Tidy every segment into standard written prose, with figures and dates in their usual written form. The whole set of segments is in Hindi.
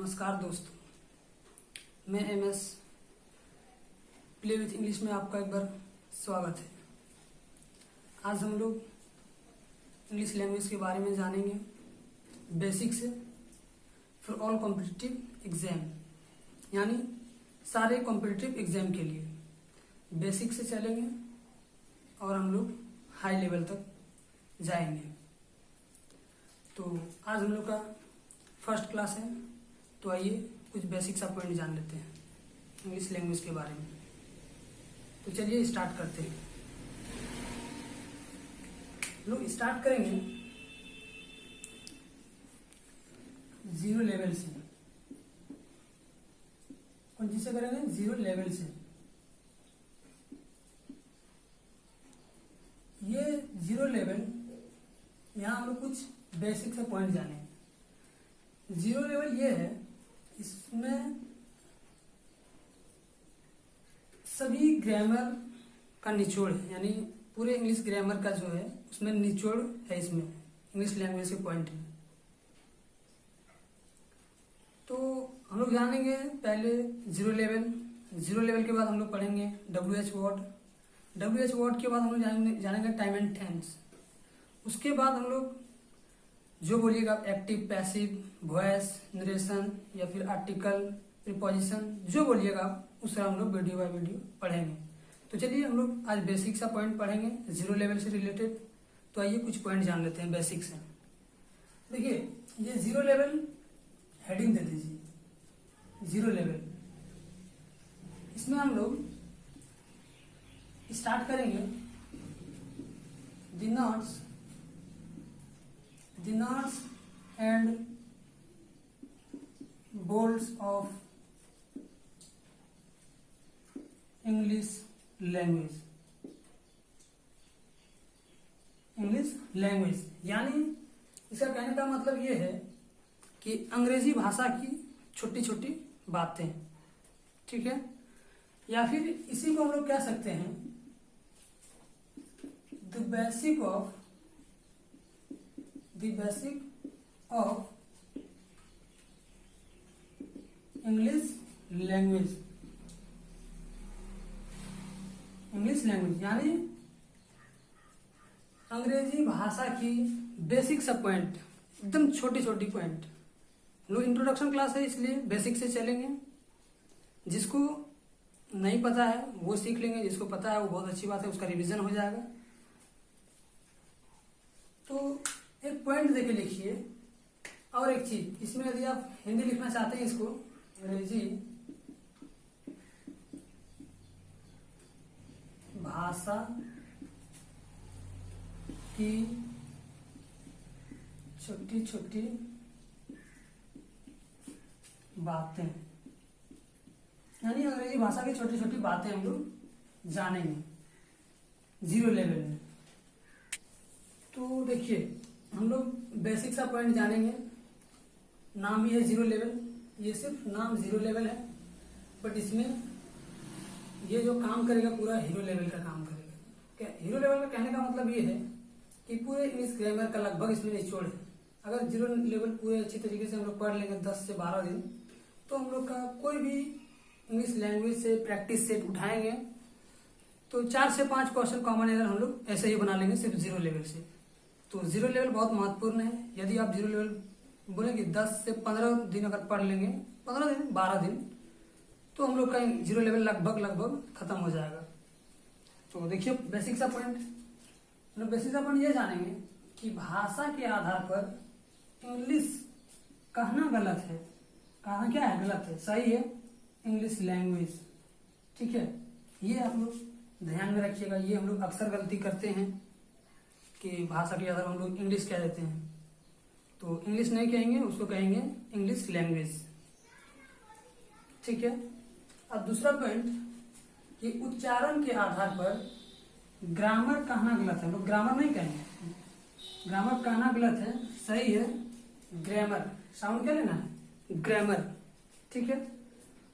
नमस्कार दोस्तों, मैं MS प्ले विथ इंग्लिश में आपका एक बार स्वागत है। आज हम लोग इंग्लिश लैंग्वेज के बारे में जानेंगे, बेसिक से फॉर ऑल कॉम्पिटिटिव एग्जाम, यानी सारे कॉम्पिटिटिव एग्जाम के लिए बेसिक से चलेंगे और हम लोग हाई लेवल तक जाएंगे। तो आज हम लोग का फर्स्ट क्लास है, तो आइए कुछ बेसिक सा पॉइंट जान लेते हैं इंग्लिश लैंग्वेज के बारे में। तो चलिए स्टार्ट करते हैं। लोग स्टार्ट करेंगे जीरो लेवल से। कौन चीज से करेंगे? जीरो लेवल से। ये जीरो लेवल, यहाँ हम लोग कुछ बेसिक से पॉइंट जाने। जीरो लेवल ये है, इसमें सभी ग्रामर का निचोड़ है, यानी पूरे इंग्लिश ग्रामर का जो है उसमें निचोड़ है इसमें इंग्लिश लैंग्वेज के पॉइंट में। तो हम लोग जानेंगे पहले जीरो लेवल। जीरो लेवल के बाद हम लोग पढ़ेंगे WH वर्ड। WH वर्ड के बाद हम लोग जानेंगे टाइम एंड टेंस। उसके बाद हम लोग जो बोलिएगा एक्टिव, पैसिव, वॉइस, नरेशन या फिर आर्टिकल, प्रीपोजिशन, जो बोलिएगा उसका हम लोग वीडियो बाय वीडियो पढ़ेंगे। तो चलिए हम लोग आज बेसिक सा पॉइंट पढ़ेंगे जीरो लेवल से रिलेटेड। तो आइए कुछ पॉइंट जान लेते हैं बेसिक से। देखिए, ये जीरो लेवल हेडिंग दे दीजिए, जीरो लेवल। इसमें हम लोग स्टार्ट करेंगे the knots and bolts of English language। English language यानी इसका कहने का मतलब ये है कि अंग्रेजी भाषा की छोटी छोटी बातें, ठीक है। या फिर इसी को हम लोग कह सकते हैं the basic of English language. English language यानी अंग्रेजी भाषा की बेसिक सब पॉइंट, एकदम छोटी छोटी पॉइंट। हम लोग इंट्रोडक्शन क्लास है इसलिए बेसिक से चलेंगे। जिसको नहीं पता है वो सीख लेंगे, जिसको पता है वो बहुत अच्छी बात है, उसका रिवीजन हो जाएगा। तो एक पॉइंट देके लिखिए। और एक चीज, इसमें यदि आप हिंदी लिखना चाहते हैं इसको, अंग्रेजी भाषा की छोटी छोटी बातें, यानी अंग्रेजी भाषा की छोटी छोटी बातें हम लोग जानेंगे जीरो लेवल में। तो देखिए, हम लोग बेसिक सा पॉइंट जानेंगे। नाम ही है जीरो लेवल, ये सिर्फ नाम जीरो लेवल है, बट इसमें ये जो काम करेगा पूरा हीरो लेवल का काम करेगा। क्या हीरो लेवल का कहने का मतलब ये है कि पूरे इंग्लिश ग्रामर का लगभग इसमें निचोड़ है। अगर जीरो लेवल पूरे अच्छी तरीके से हम लोग पढ़ लेंगे 10 से 12 दिन, तो हम लोग का कोई भी इंग्लिश लैंग्वेज से प्रैक्टिस सेट उठाएंगे तो 4 से 5 क्वेश्चन कॉमन एरर हम लोग ऐसे ही बना लेंगे सिर्फ जीरो लेवल से। तो जीरो लेवल बहुत महत्वपूर्ण है। यदि आप जीरो लेवल बोलेंगे 10 से 15 दिन अगर पढ़ लेंगे, 15 दिन 12 दिन, तो हम लोग का जीरो लेवल लगभग खत्म हो जाएगा। तो देखिए बेसिक सा पॉइंट, हम बेसिक सा पॉइंट ये जानेंगे कि भाषा के आधार पर इंग्लिश कहना गलत है, कहना क्या है? गलत है। सही है इंग्लिश लैंग्वेज, ठीक है। ये आप लोग ध्यान में रखिएगा। ये हम लोग अक्सर गलती करते हैं कि भाषा के आधार हम लोग इंग्लिश कह देते हैं। तो इंग्लिश नहीं कहेंगे, उसको कहेंगे इंग्लिश लैंग्वेज, ठीक है। अब दूसरा पॉइंट कि उच्चारण के आधार पर ग्रामर कहना गलत है। हम लोग ग्रामर नहीं कहेंगे, ग्रामर कहना गलत है, सही है ग्रामर। साउंड क्या लेना है? ग्रामर, ठीक है।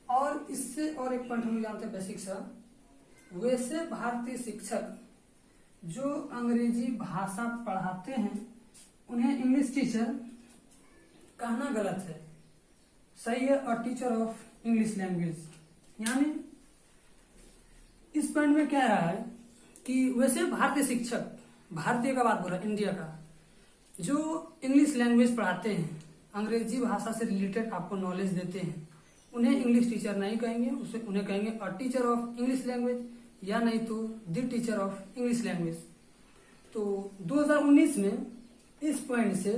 और इससे और एक पॉइंट हम लोग जानते हैं बेसिक सा, वैसे भारतीय शिक्षक जो अंग्रेजी भाषा पढ़ाते हैं उन्हें इंग्लिश टीचर कहना गलत है। सही है, a teacher of English language. यानी इस पॉइंट में क्या रहा है कि वैसे भारतीय शिक्षक, भारतीय का बात बोला, इंडिया का, जो इंग्लिश लैंग्वेज पढ़ाते हैं, अंग्रेजी भाषा से रिलेटेड आपको नॉलेज देते हैं, उन्हें इंग्लिश टीचर नहीं कहेंगे, उसे उन्हें कहेंगे a teacher of English language, या नहीं तो the teacher of English language. तो 2019 में इस पॉइंट से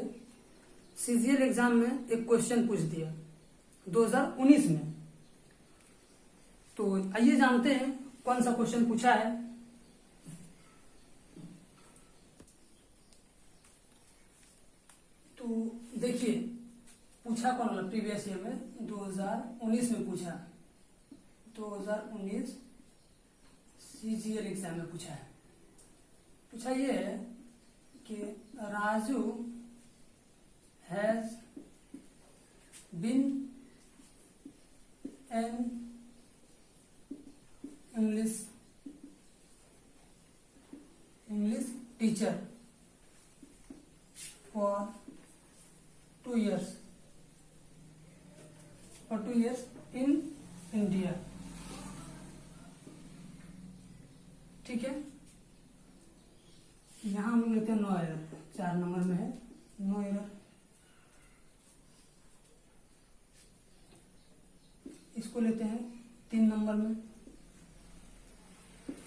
सीजीएल एग्जाम में एक क्वेश्चन पूछ दिया 2019 में। तो आइए जानते हैं कौन सा क्वेश्चन पूछा है। तो देखिए पूछा कौन, मतलब प्रीवियस ईयर में 2019 में पूछा, 2019 सीजीएल एग्जाम में पूछा है। पूछा ये है कि Raju has been an English teacher for 2 years in India। ठीक है, यहां हम लोग लेते हैं नो एरर, 4 नंबर में है नो एरर। इसको लेते हैं 3 नंबर में,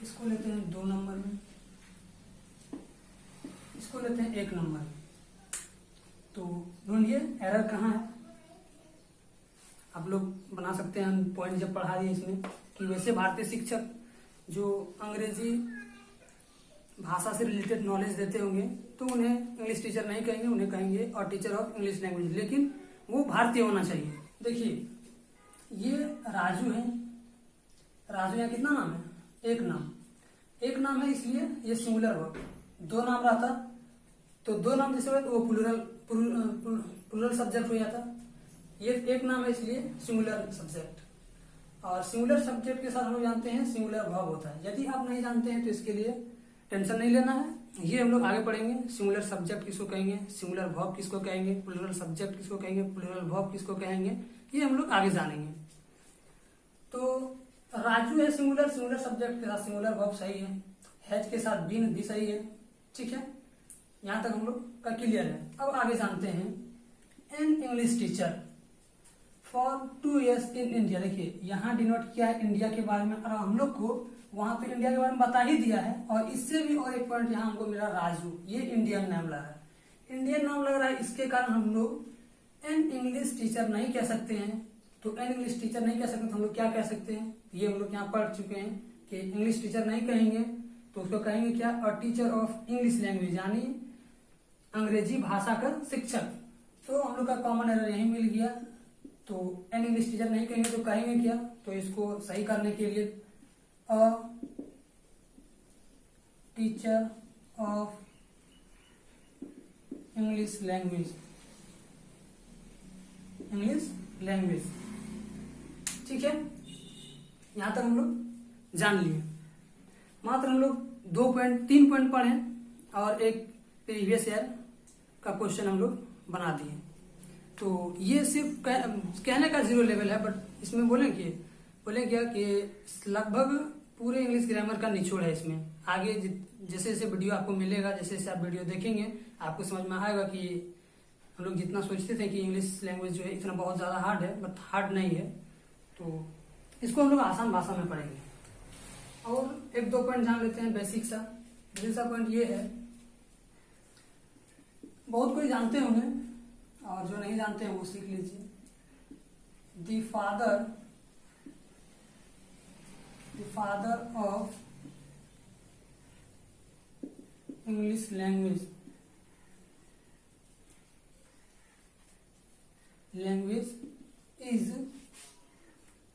इसको लेते हैं 2 नंबर में, इसको लेते हैं 1 नंबर में। तो ढूंढिए एरर कहाँ है। आप लोग बना सकते हैं पॉइंट जब पढ़ा दिए इसमें कि वैसे भारतीय शिक्षक जो अंग्रेजी भाषा से रिलेटेड नॉलेज देते होंगे तो उन्हें इंग्लिश टीचर नहीं कहेंगे, उन्हें कहेंगे और टीचर ऑफ इंग्लिश लैंग्वेज, लेकिन वो भारतीय होना चाहिए। देखिए ये राजू है, राजू यहाँ कितना नाम है, एक नाम है, इसलिए ये सिंगुलर वर्ब। 2 नाम रहता तो 2 नाम जैसे हुए तो वो प्लूरल सब्जेक्ट हो जाता। ये एक नाम है इसलिए सिंगुलर सब्जेक्ट, और सिंगुलर सब्जेक्ट के साथ हम लोग जानते हैं सिंगुलर वर्ब होता है। यदि आप नहीं जानते हैं तो इसके लिए टेंशन नहीं लेना है, ये हम लोग आगे पढ़ेंगे। सिंगुलर सब्जेक्ट किसको कहेंगे, सिंगुलर वर्ब किसको कहेंगे, प्लूरल सब्जेक्ट किसको कहेंगे, प्लूरल वर्ब किसको कहेंगे, ये हम लोग आगे जानेंगे। तो राजू है सिंगुलर सब्जेक्ट के साथ सिंगुलर वर्ब सही है, हैज के साथ बीन भी सही है। ठीक है, यहां तक हम लोग का क्लियर है। अब आगे जानते हैं N English teacher for 2 years in India. देखिए यहाँ डिनोट किया है इंडिया के बारे में, और हम लोग को वहां पे इंडिया के बारे में बता ही दिया है। और इससे भी और एक पॉइंट यहाँ हमको मिला, राजू, ये इंडियन नाम लग रहा है, इंडियन नाम लग रहा है, इसके कारण हम लोग एन इंग्लिश टीचर नहीं कह सकते हैं। तो एन इंग्लिश टीचर नहीं कह सकते तो हम लोग क्या कह सकते हैं, ये हम लोग यहाँ पढ़ चुके हैं कि इंग्लिश टीचर नहीं कहेंगे तो उसको कहेंगे क्या, a teacher of English language, यानी अंग्रेजी भाषा का शिक्षक। तो हम लोग का कॉमन एरर यही मिल गया। तो एन इंग्लिश टीचर नहीं कहेंगे तो कहेंगे क्या, तो इसको सही करने के लिए a teacher of English language, ठीक है। यहां तक हम लोग जान लिए। मात्र हम लोग 3 पॉइंट पढ़े और एक प्रीवियस ईयर का क्वेश्चन हम लोग बना दिए। तो ये सिर्फ कहने का 0 लेवल है, बट इसमें बोले क्या कि लगभग पूरे इंग्लिश ग्रामर का निचोड़ है इसमें। आगे जैसे जैसे वीडियो आपको मिलेगा, जैसे जैसे आप वीडियो देखेंगे आपको समझ में आएगा कि हम लोग जितना सोचते थे कि इंग्लिश लैंग्वेज जो है इतना बहुत ज्यादा हार्ड है, बट हार्ड नहीं है। तो इसको हम लोग आसान भाषा में पढ़ेंगे। और 1-2 पॉइंट जान लेते हैं बेसिक सा पॉइंट ये है, बहुत कोई जानते होंगे और जो नहीं जानते हैं वो सीख लीजिए। The father of English language is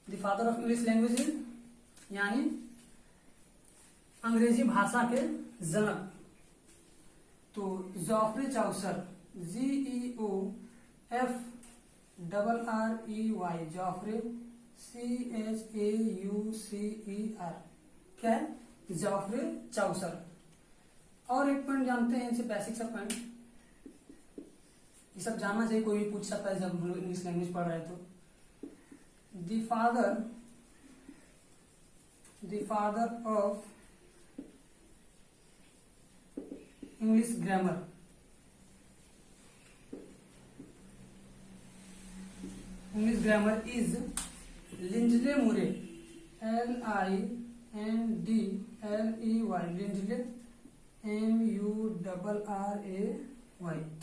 the father of English language is, यानी अंग्रेजी भाषा के जनक। तो Geoffrey Chaucer, GEOFRREY, Geoffrey CHAUCER, क्या है, जॉफ्री चाउसर। और एक पॉइंट जानते हैं इनसे, बेसिक सा पॉइंट, ये सब जानना चाहिए, कोई भी पूछ सकता है जब हम लोग इंग्लिश लैंग्वेज पढ़ रहे हैं। तो the father of English grammar. English grammar is Lindley मुरे, LINDLEY, लिंडले MURRAY।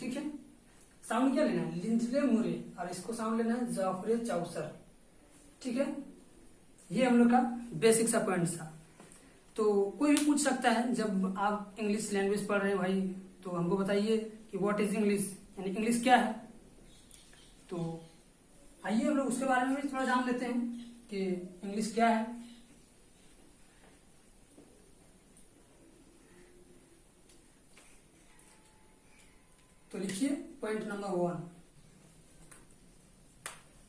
ठीक है, साउंड क्या लेना है? लिंडले मुरे, और इसको साउंड लेना है जॉफरे चाउसर। ठीक है, ये हम लोग का बेसिक सा पॉइंट था। तो कोई भी पूछ सकता है जब आप इंग्लिश लैंग्वेज पढ़ रहे हैं भाई, तो हमको बताइए कि व्हाट इज इंग्लिश, यानी इंग्लिश क्या है। तो आइए हम लोग उसके बारे में भी थोड़ा जान लेते हैं कि इंग्लिश क्या है। तो लिखिए पॉइंट नंबर 1।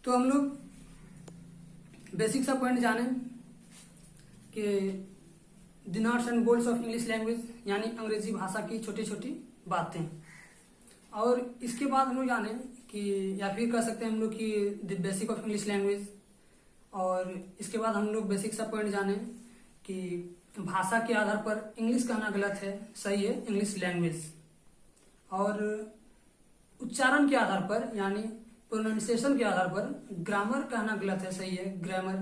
तो हम लोग बेसिक सा पॉइंट जाने कि the nuts and bolts of English language, यानी अंग्रेजी भाषा की छोटी छोटी बातें। और इसके बाद हम लोग जाने कि, या फिर कह सकते हैं हम लोग कि the basic of English language. और इसके बाद हम लोग बेसिक सा पॉइंट जाने कि भाषा के आधार पर इंग्लिश कहना गलत है, सही है इंग्लिश लैंग्वेज। और उच्चारण के आधार पर, यानी प्रोनाउंसिएशन के आधार पर ग्रामर कहना गलत है, सही है ग्रामर।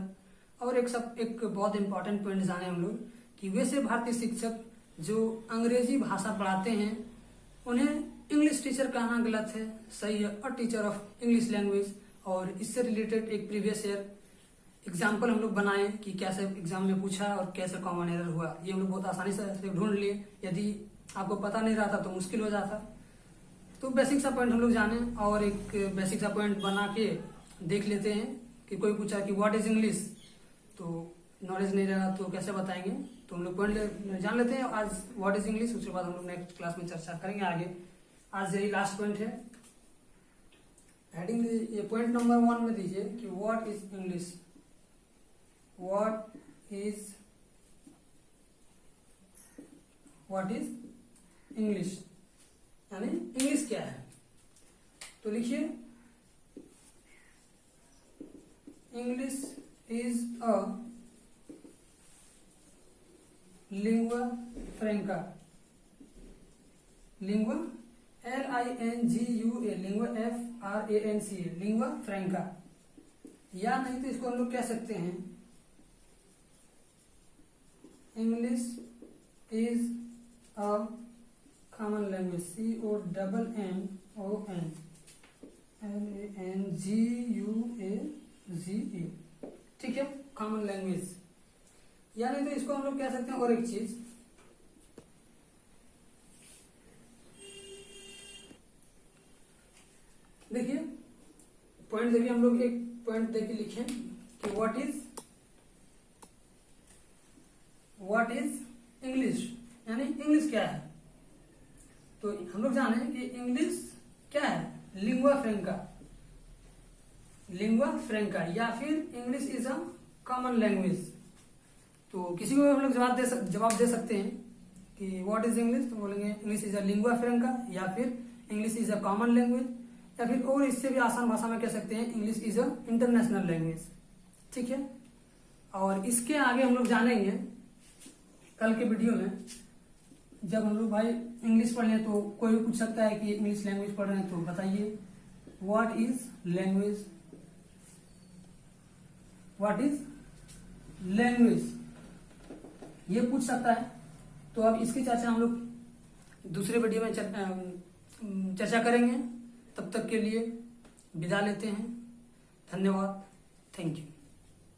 और एक बहुत इंपॉर्टेंट पॉइंट जाने हम लोग कि वैसे भारतीय शिक्षक जो अंग्रेजी भाषा पढ़ाते हैं उन्हें इंग्लिश टीचर कहना गलत है, सही है a teacher of English language. और इससे रिलेटेड एक प्रीवियस ईयर एग्जाम्पल हम लोग बनाए कि कैसे एग्जाम में पूछा और कैसे कॉमन एरर हुआ। ये हम लोग बहुत आसानी से ढूंढ लिए, यदि आपको पता नहीं रहा था तो मुश्किल हो जाता। तो बेसिक सा पॉइंट हम लोग जाने और एक बेसिक सा पॉइंट बना के देख लेते हैं कि कोई पूछा कि व्हाट इज इंग्लिश, तो नॉलेज नहीं रहा तो कैसे बताएंगे। तो हम लोग पॉइंट जान लेते हैं आज व्हाट इज इंग्लिश, उसके बाद हम लोग नेक्स्ट क्लास में चर्चा करेंगे आगे। आज यही लास्ट पॉइंट है। हेडिंग ये पॉइंट नंबर 1 में दीजिए कि what is English. What is English, यानी इंग्लिश क्या है। तो लिखिए English is a lingua franca. Lingua LINGUA, lingua FRANCA, lingua franca. या नहीं तो इसको हम लोग कह सकते हैं English is a common language, COMMONLANGUAGE। ठीक है, कॉमन लैंग्वेज। या नहीं तो इसको हम लोग कह सकते हैं और एक चीज, देखिए पॉइंट देखिए, हम लोग एक पॉइंट देखिए लिखें कि व्हाट इज इंग्लिश, यानी इंग्लिश क्या है। तो हम लोग जाने कि इंग्लिश क्या है, लिंगुआ फ्रैंका या फिर English is a common language. तो किसी को हम लोग जवाब दे सकते हैं कि व्हाट इज इंग्लिश, तो बोलेंगे English is a lingua franca, या फिर English is a common language, या फिर और इससे भी आसान भाषा में कह सकते हैं English is a international language. ठीक है, और इसके आगे हम लोग जानेंगे कल के वीडियो में। जब हम लोग भाई इंग्लिश पढ़ लें तो कोई भी पूछ सकता है कि इंग्लिश लैंग्वेज पढ़ रहे हैं, तो बताइए व्हाट इज लैंग्वेज, ये पूछ सकता है। तो अब इसकी चर्चा हम लोग दूसरे वीडियो में चर्चा करेंगे। तब तक के लिए विदा लेते हैं। धन्यवाद, थैंक यू।